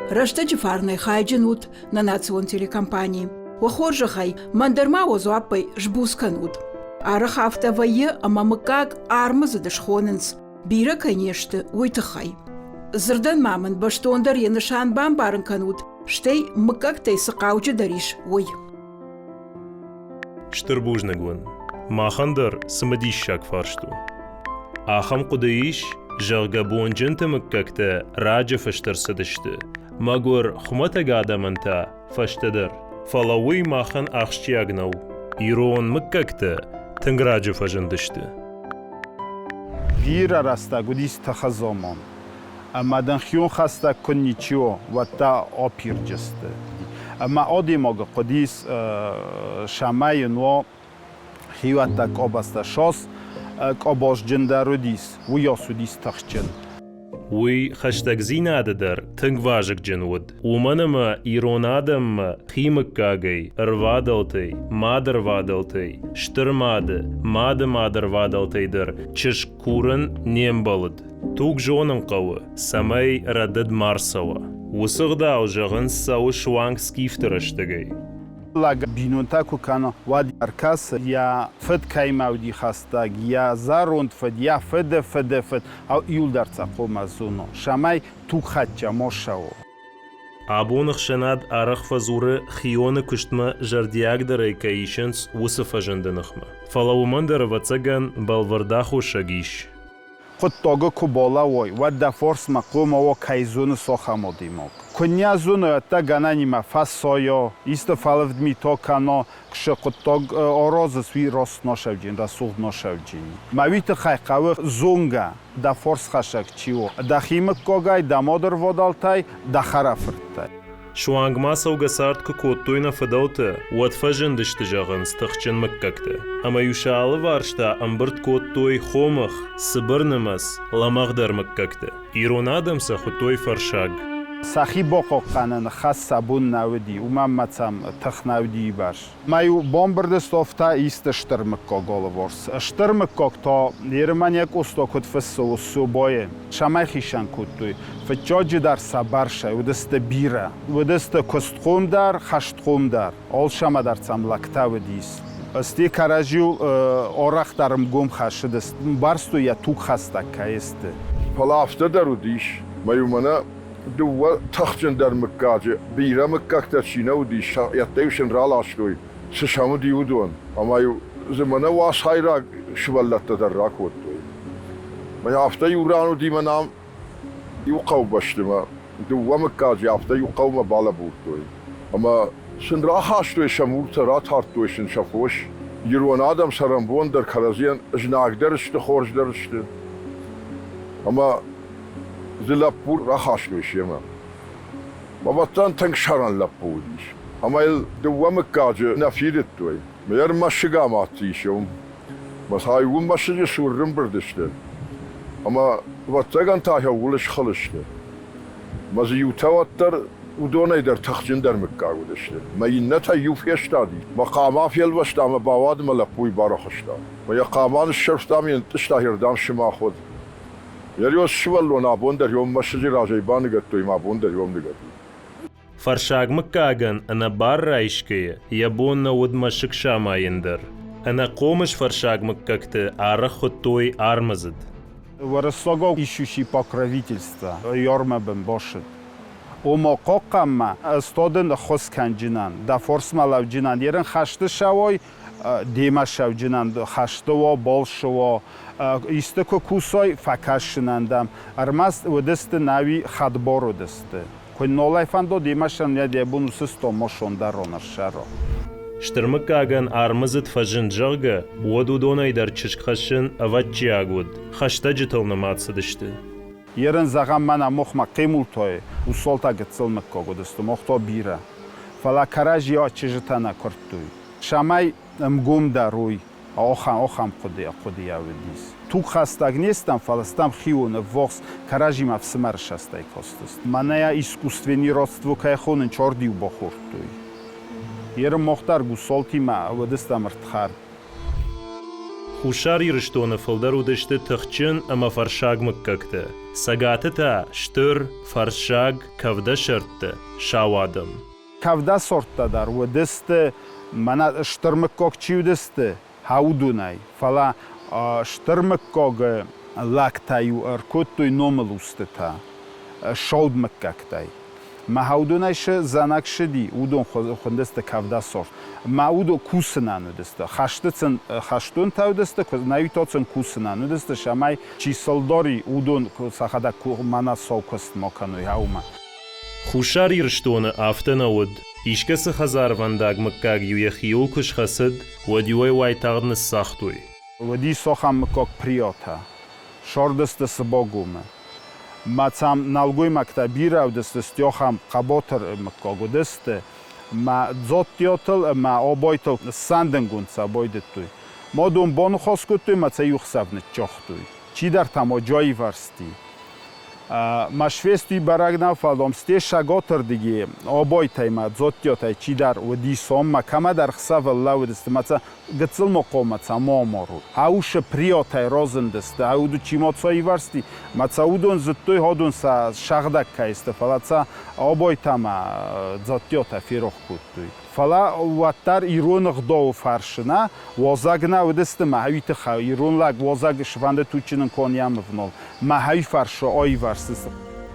Рашта фарной хайджинут на национ телекомпании. Вахоржа хай мандарма озуаппай жбусканут. Арахафта вае амамыкак армы задышхоненс. Бира, конечно, уйтахай. Зырдан мамын баштондар янышан бамбарын канут. Штей мыкактай сыкауджи дариш ой. Штырбужнагун. Махандар самадишак фаршту. Ахам кудеиш жаргабон джинта мыкакта раджа фаштарсадышты. Магур хуматагадаманта фаштадар. Фалауи махан ахштиагнау. Ирон мыкакта танграджа фажандышты. Вира раста гудис тахазомон. Амадан хион хаста конничио вата опирджасты. Ама одимога гудис шамай но хиватак обаста шос кобош джендарудис уясудис тахчен. وی خشتگزین در تنگ واجک جنود و منما ایران آدم خیمک کاغی اروادلتی مادر وادلتی شتر مادر وادلتی در چش کورن نیم بالد توک جونم قوه سمای ردد مارسوا وسغدا و جغن سو شوانگ سکیفترشتگی لاگ بینونتاکو کانو وادی ارکاس یا فد کایماودی خاستاگ یا زاروند فد یا فد او ایول درца قومازونو شمای تو خچا موشاو ابونخ شناد ارخ فزوره خیون کشتما جردیاگ دره کایشنس وصف جندنخما فلاومندر وڅگن بالورداخو شگیش خود توگه کو بالا وای و دفورس مقوم و کایزون سوخامودی مog کنیازون تا گانانیما فاسویو است فالفد می تو کانو کش قطوگ آراز سوی راست نشوجین رسول نشوجین مویت خیقاو زونگا دفورس خشک چیو دخیم کوگای دمادر ودالتای دخرافرتای شوانگ ماسو گسارت که کوتوینا فدوته واتفجن دشتجاغن استخچن مککته اما یوشال وارشتا امبرت کوتوی خومخ سبرنمس لمغدر مککته ایرون آدم سا خطوی فرشاگ سخی باقو قانن خاص سابون نودی و من متسم تخ نودی باش مایو بامبردست افتا ایست شترمکا گالوارس شترمکا تا یرمن یک استاکت فسو سوبای شمای خیشن کتوی فجاج در سبر شای و دست بیره و دست کستخوم در خشتخوم در آل شما در سم لکتا و دیست استی کاراجیو آرخ درم گم خشدست برستو یا توک خسته که است فلا افتا درو دیش مایو منه دو تخجن در مکاجه بیرا مکاکتر چینه و دیش یتیوشن رال آشکوی سشامو دیودون اما یو زمانه واس های را شوالت در را کودوی ما افتا یورانو دی منام یو قو بشتما دو مکاجه افتا یو قو ما بالا بودوی اما سن را خاشتوی شمور ترا تارتوی سن شفوش یروان آدم سرمبون در کرازیان جناگ درشت خورج درشت اما زلابور راخاشلوش يما ما بطان تنك شران لابوديش اما دوام كاجه نفيدتوي مير ماشغا ماتيشوم بس هاي وم ماشجه سورم بردشته اما بطاغان تاهي ولش خلشته ما زيو توتر ودوني در تخجن در مكاودشته ما ينتا يوفيشتادي مقاما في الوشتا ما باواد ملابوي بارخشتا ما يقامان الشرف دامين تشتاهير دام شما خود یاریوش شوالو نابون در یوم مشجی راجعیبان نگتوی مابون در یوم نگتوی. فرشاگ مکاغن انا بار رایشکیه یابون نود مشک شامایندر. انا قومش فرشاگ مکاکته آرخ توی آرمزد. ورسوگو ایشوشی покровительства یارم بن باشد. اما قاقم استادن خس کنجنان دفرس ملاو جنان یرن خشته شوی دیما شو جنان خشته و بال شو ایستکو کوسای فکاشنندم ارماست و دست نوی خدبارو دسته که نولایفاندو دیماشن یا دیبونو سستو ماشون درونر شرا شترمکاغن آرمزد فجن جرگه ودو دونای در چشخشن اوچی آگود خشته جتل نماتسدشته یرن زغم من مخما قیمول توی و سالتا گتسل مکاگو دسته مختا بیره فلا کراج یا چجتانا کرتوی شمای مگوم داروی آخام خودی آودیس تو خستگ نیستم فلستم خیون وقت کاراجیم افسمر شستای کاستست منیا ایسکوستوینی راستو که خونن چاردیو بخورتوی یرم مختار گوسالتی ما و دستم ارتخار خوشاری رشتون فلدر و دشته تخچن اما فرشاگ مککته. سگاتتا شتر فرشاگ کفده شرطه شاوادم. کفده سورتا در و دست من شترمکاک چیو دسته هاودونای فلا شترمکاک لاکتایو ارکوتوی نومل استتا شود مککتای. ما هاودونایش زنک شدی اودون خوندسته کفده سورت. ما اودو کوسنانو دسته خشتون تاو دسته که نویتاتون کوسنانو دسته شمای چی سالداری اودون سخدا مانا سوکست مکانوی هاوما. خوشاری رشتون آفتنود ایشکس خزار ونداگ مکاگ یوی خیول کش خسد و دیوی وای تاغدن ساختوی. و دی سوخم مکاگ پریاتا شاردسته سباگومه. ما تام نالگوی مکتبی را دسته استیاخم قباتر مکاگو دسته. ما زاتیاتل ما آبایتل سندنگون سبایدت توی. ما دون بانو خواست کتوی ما تیوخ سبنت چاختوی. چی در تما جایی ورستی؟ ما شوستوی برگ نفردم ستی شگاتر دیگه آبایتای ما زاتیاتای چی در و دیسام ما کما در خساف الله دسته ما تا گتسل مقامت ما مارو. هاوش پریاتای رازن دسته. هاو دو چی ما تایی ورستی؟ ما تا اودون زتوی هادون سا شغدک کایسته فلا تا آبایتا ما زاتیاتای فیروخ کتوی. فلا واتر ایرون غداو فرشنا وازگنا و دست ماهیت خو ایرون لگ وازگ شونده توچنن کنیم ونول ماهی فرش آی ورسس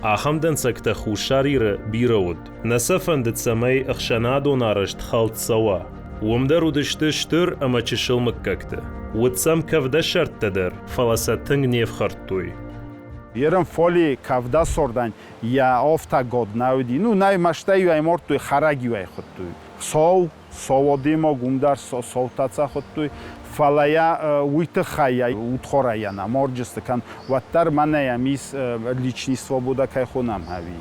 آخمدن سکت خوشاری ر بیرود نسفند سمای اخشنادو نارشت خالت سوا ومدر ودشت شتر اما چشل مککته وتسم کفده شرط تدر فلسطنگ نیف خرطوی یرم فالی کفده سردن یا آفتا گاد نودی نو نای مشتای وای مرد توی خرگی وای خود توی سوادی ما گوندر سوتاца خود توی فلایا ویت خای утхорая на морджест кан ваттар маная мис личный свобода кай хонам хави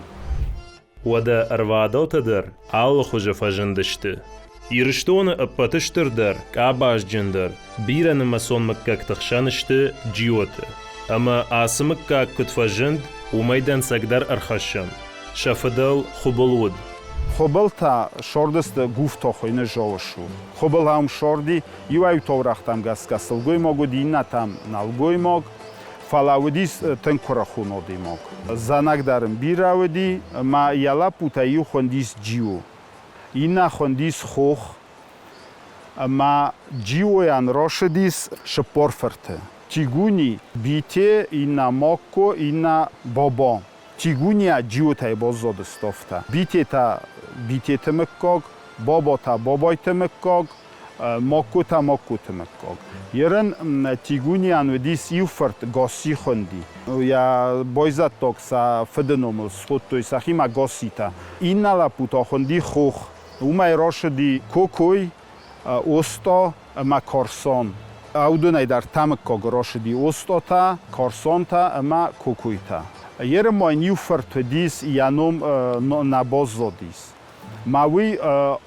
ودا ارвадал тадер ал хуже фажындышты ирштоны апатыштыр дар кабаш джендер бирен масон маккак тахшанышты джиоты ама асымык как кутфажынд умайдан сагдар архашан шафадал хубалуд خبلتا شوردست گفت خوینه جوشو خبل هم شوردی یوای تو رختم گسکسل گوی ماگو دینا تام نالگوی ماگ فلاودیس تنکورا خونودی ماگ زنگ دارم بیراودی ما یالا پوتایو خوندیس جیو اینا خوندیس خوخ ما جیو یان روشدیس شپورفرته تیگونی بیته اینا ماکو اینا بابا تیگونیا جیو تای بازود استافتا بیته تا بیته تمکاگ بابا تا بابای تمکاگ ماکو تا ماکو تمکاگ یرن تیگونیان و دیس یوفرت گاسی خوندی یا بایزت تاکسا فدنومل سخوتوی سخیما گاسی تا این نلا پوتا خوندی خوخ اومای راشدی کوکوی اوستا ما کارسان اودونای در تمکاگ راشدی اوستا تا کارسان تا اما کوکوی تا یرم ما نیوفرت دیس یانوم نبازودیس ماوی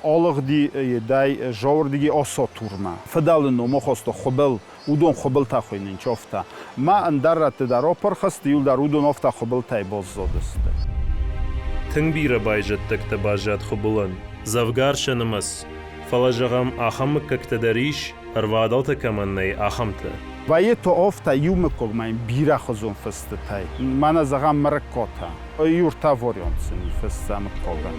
آلق دی دای جوردگی آسا تورما فدالنو مخواست خبل اودون خبل تا خوینن چافتا ما اندرت در آپر خست یول در اودون آفتا خبل تای بازودست تنگ بیره بایجت تکت باجت خبلن زفگار شنمس فلاجغم آخم ککت دریش ارвадал تکمن نی آخمته و یه تو آفتا یوم کگ من بیره خزون فسته تای من زغم مرکاتا یورتا وریانت سنی فسته مکاگا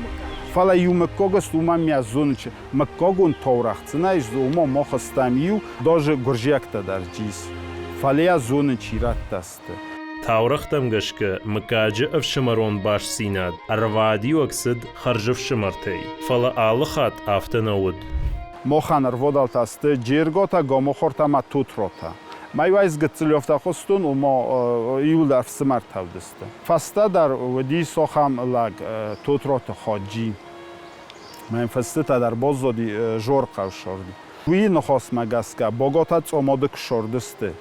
فلا یوم کگست اومم میازونچ مکاگون تورخت نایش اومم ما خستم یو داج گرجیکتا در جیس فلیا زون چیرت دسته تاورختم گشکه مکاجه اف شمرون باش سیناد اروادی وکسد خرجف شمرتی فلا آلخات آفتنود ما خانر ودال تاسته جرگاتا گامو خورتا ما توتروتا مایوایز گتسلیافتا خستون و ما ایول در فسمر تودسته فسته در ودی ساخم لگ توتروتا خاجی من فسته تا در بازدادی جور قوشاردی وی نخواست مگسکه باگاتت آماده کشاردسته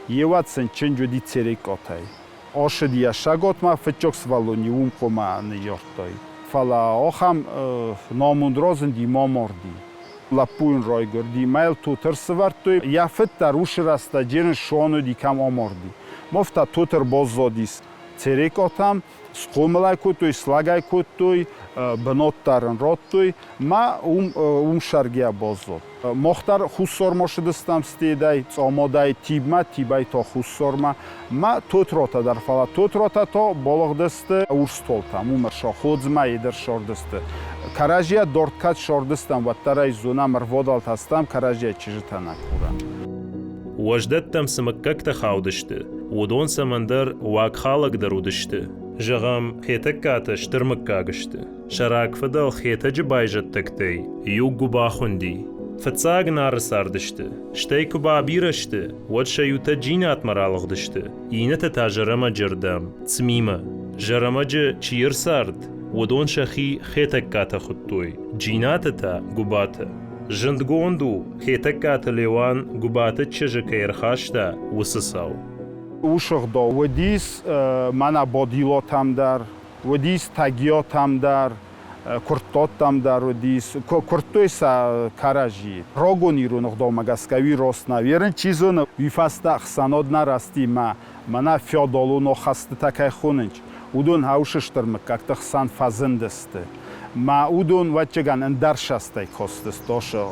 یه وقت سن چنج ودی تریک آتای آشدی شگات ما فتچوکس والونی اون قوما نیارتای فلا آخم ناموندرازن دی ما مردی لپوین رای گردی مایل توتر سورد توی یافت در روش رسته جرن شوانو دی کم آماردی مفتا توتر بازدادیست церекотам, сқомлай кутуй, слагай кутуй, бноттарын роттуй, ма шаргия бозот. Мохтар хуссор мошидыстам стедай, цомодай тибма, тибай то хуссорма, ма тут рота дар фала, тут рота то бологдысты урстолтам, умершо, ходзма едер шордысты. Каражия дорткат шордыстам, ваттарай зунам рводалтастам, каражия чижитана курам. وجدتم سمكك تخاودشت ودون سمندر واك خالق درودشت جغم خيتك كاتش ترمكاغشت شراك فدل خيتا جبايجت تكتي يوق باخندي فتساق نار ساردشت شتي كبا بيرشت ودشا يوتا جينات مرالغدشت ينتا تا جرما جردم تسميمة جرما جي چير سارد ودون شخي خيتك كاتا خطوي جينات تا قباتا جند گوندو خیتک کات لیوان گوبات چجکیر خاشتا وسساو. وشخدا ودیس منا بادیلاتم در ودیس تگیاتم در کرتاتم در ودیس کرتوی سا کاراجی راگونی رو نخدا مگسکوی راست نویرن چیزون ویفسته خساناد نرستی منا فیادالو نخست تکای خوننج ودون هاوششتر مککت خسان فزندسته. ما اودون وچگان اندرشاسته کاستست داشته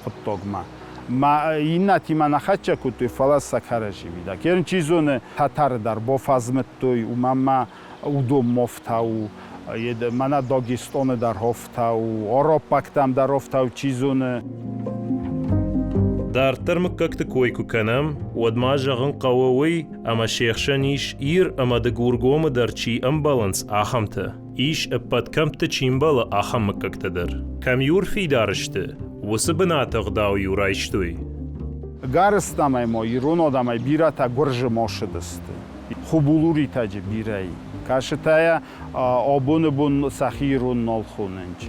خطوگما. ما این نتیما نخچه کتوی فلاس سکارجی بیدا. کردن چیزونه تاتر در بافزمت توی ما اودو مفتاو منا داگستان در هفتاو آراپاکتام در هفتاو چیزونه. در ترمککت کویکو کنم ودماجغن قووی اما شیخشنیش ایر اما دگورگوم در چی امبالانس آخمته. ایش اپاد کمت چیمبال آخم مککت در. کم یور فی دارشته وسبناتغ داو یورایشتوی. گارستامای ما ایران آدمای بیرا تا گرج ماشدسته. خوبولوری تاج بیرایی. کاشتایا آبون بون سخیرون نالخوننج.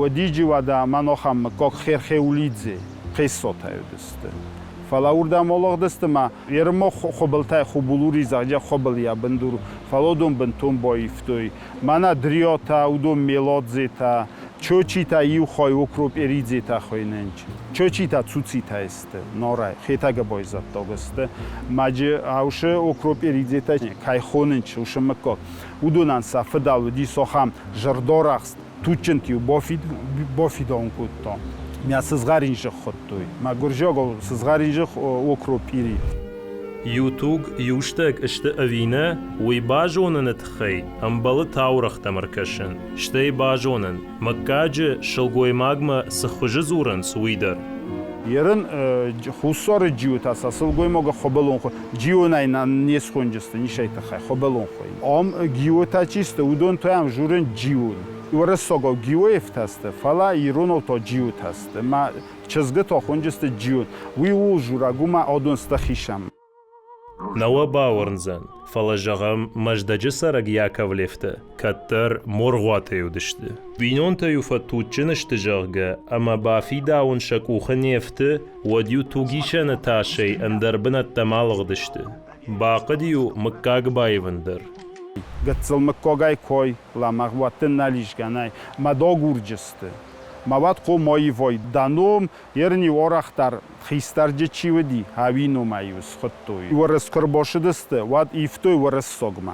و دیجی ودا من آخم مکک خیر خیولیدزه. قصة تايودسته فلاوردا مولغدسته ما يرمو خبلتاي خبولوري زاجا خبل يا بندور فلودون بنتون بايفتوي مانا دريوتا ودون ميلادزيتا چوچيتا يو خوي وكروب اريدزيتا خويننج چوچيتا تسوتسيتا است نوراي خيتاگا بايزات داگسته ماجي اوشه وكروب اريدزيتا كاي خوننج وشمكو ودونان سافدال ودي سوخام جردورخست توچنتيو بوفيدون كوتو میا سزغارینجه خودتوی ما گرجاگو سزغارینجه اوکروپیری یوتوگ یوشتک اشت اوینه وی باجونن اتخی ام بال تاورخ تمرکشن شتی باجونن مکاج شلگوی ماگما سخوج زورن سویدر یرن خسار جیوت است سلگوی ماگا خبلون خو جیو نه نیس خونجسته نیشیت خی خبلون خو ام گیوتا چیست ودون تو هم جورن جیون ورسوگو گیویف تاسته فلا ایرونو تو جیو تاسته ما چزگه تو خونجست جیو وی او جوراگو ما آدونسته خیشم نوا باورنزن فلا جغم مجدج سرگ یاکو لفته کتر مرغواته یودشته بینون تا یفتو چنشت جغگه اما بافی داون شکوخه نیفته و دیو توگیشن تاشی اندر بنت تمالغ دشته باقی دیو مکاگ بایوندر گتسل مکاگای کوی لامغواتن نالیشگانای مداگورجسته مواد کو مایی وای دانوم یرنی وارختر خیسترجه چی ودی هاوینو مایوس خطوی ورس کرباشدسته واد ایفتوی ورس سوگما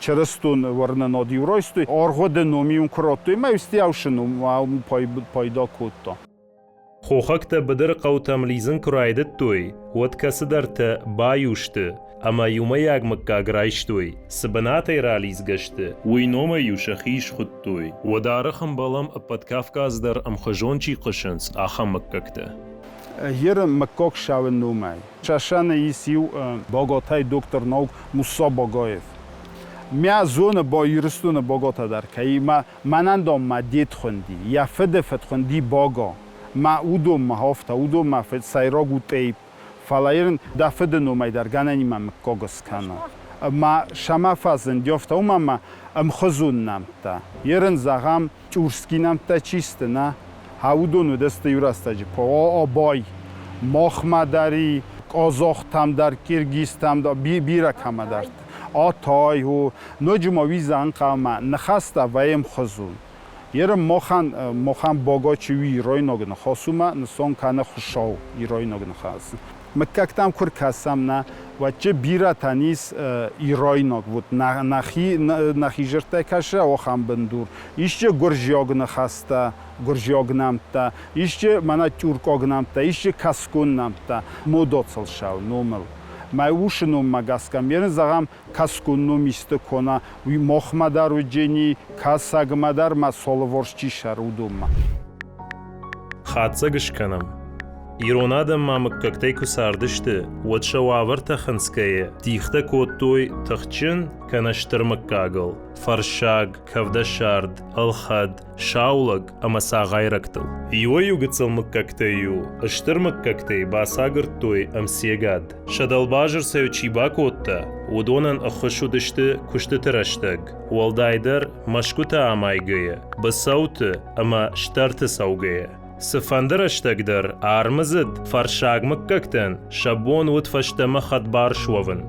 چرستون ورن نادی ورایستوی آرغود نومیون کراتوی مایستی اوشنو پایدا کودتا خوخکت بدر قوتم لیزن کرایدت توی ود کس درت بایوشته اما یوم یاگ مکاگ رایشتوی سبنات ایرالیز گشته وی نوم یوشخیش خودتوی و دارخم بالام اپد کافکاز در ام خجون چی قشنس آخم مککته یرم مکاک شاون نومای شاشان ایسیو باگاتای دکتر نوک موسا باگایف میا زون با یرستون باگاتا در که منندام ما دید خوندی یا فت خوندی باگا ما اودو محافتا اودو محفت سایراگو تیپ فلايرن دافد نومای در گاننی ما مکاگس کنا ما شما فازن دیافتا ما خزون نمتا یرن زغم چورسکی نمتا چیست نه هاودونو دست یورستاجی پا آبای مخمداری آزاختم در کیرگیستم دا بیرا کم درد آتای و نجموی زن قوم نخسته ویم خزون یرم مخان باگا چوی ایرای نگن خاصوما نسان کنه خوشاو ایرای نگن خاص مککتم کر کسم نه و چه بیرا تنیس ایرایناک بود نخی جرته کشه و خم بندور ایشچه گرژیاگ نخسته گرژیاگ نمته ایشچه منا تورکاگ نمته ایشچه کسکون نمته مودوцал شاو نومل майушину магаскам ерен загам каскунну мисте кона ви мохмадар уджени касагмадар ма солворчи шарудума خاتسەگش کەنم ئیرۆنادەم مامکەکتەی کوساردشتە وە شەواڤەرتە خنسکەیە دیختە کۆتۆی تەخچن کە نەشترمک کاگڵ فەرشاگ کەڤدە شارد ئەڵخەد شاوڵک ئەمە ساغایرەکتڵ هیوەی و گچڵ مکەکتەی و ئەشتر مکەکتەی باساگرت تۆی ئەم سێگاد شەدەڵ باژر سەوچی باکۆتتە و دۆنەن ئەخش و دشتە کوشتە ترەشتەگ وەڵدایدەر مەشکوتە ئامایگەیە بە سەوتە ئەمە شتەرتە سەوگەیە سفندرشتك در آرمزد فرشاق مككتن شبون ود فشتما خدبار شوفن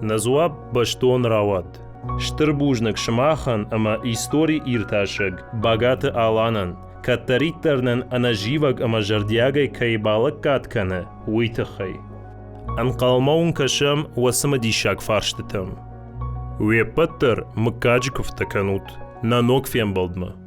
نزواب بشتون راود شتر بوجنك شماخن اما истории ирташек богаты аланан каттариттернен ана живак ама жардиагай кайбалык катканы уйтахай анқалмаун кашам васыма дишак фарштытым Вепаттер мыкаджиков таканут на ног фембалдма